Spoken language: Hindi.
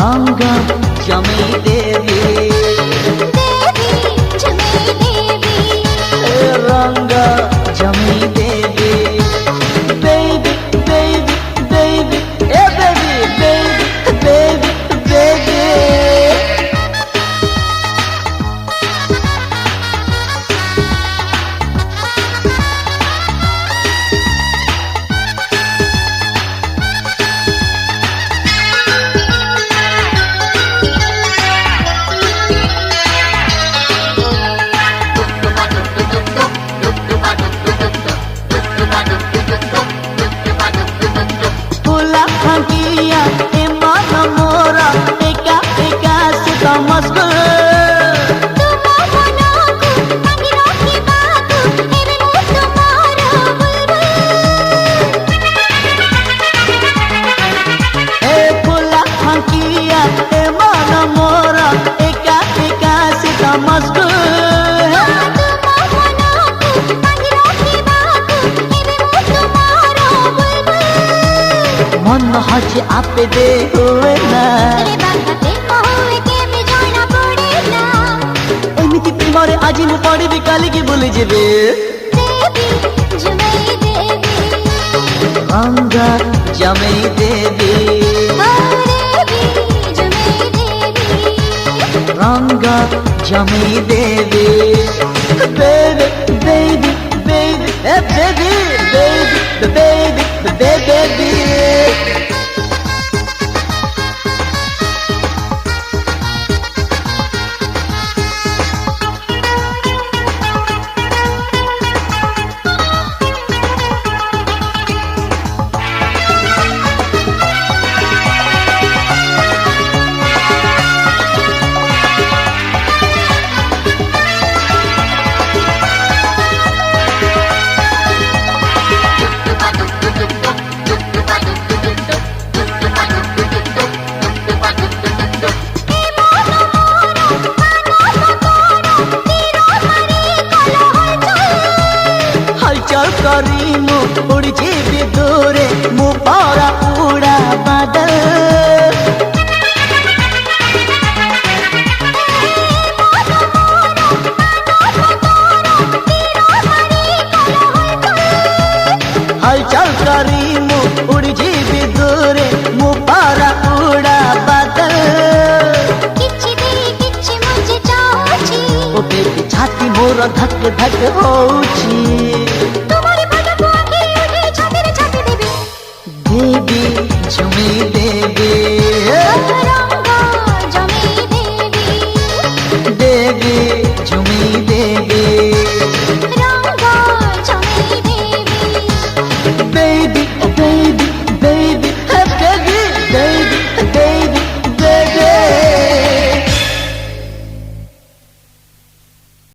रंग जमी देवी रंग जमी देवी बेबी बेबी बेबी ए बेबी बेबी बेबी बेबी मन हजे आपे दे हुए ना एमिति प्रेमरे आज मु पड़िबी काली की भूली जेबे रंग जमी देवी रंग जमी देवी baby baby baby baby baby baby baby करी मु उड़ जीवी दूरे मु पारा उड़ा बादल हलचल करी मु उड़ जीवी दूरे मु पारा उड़ा बादल ओ बेबी छाती मोर धक धक होची देवी जमी दे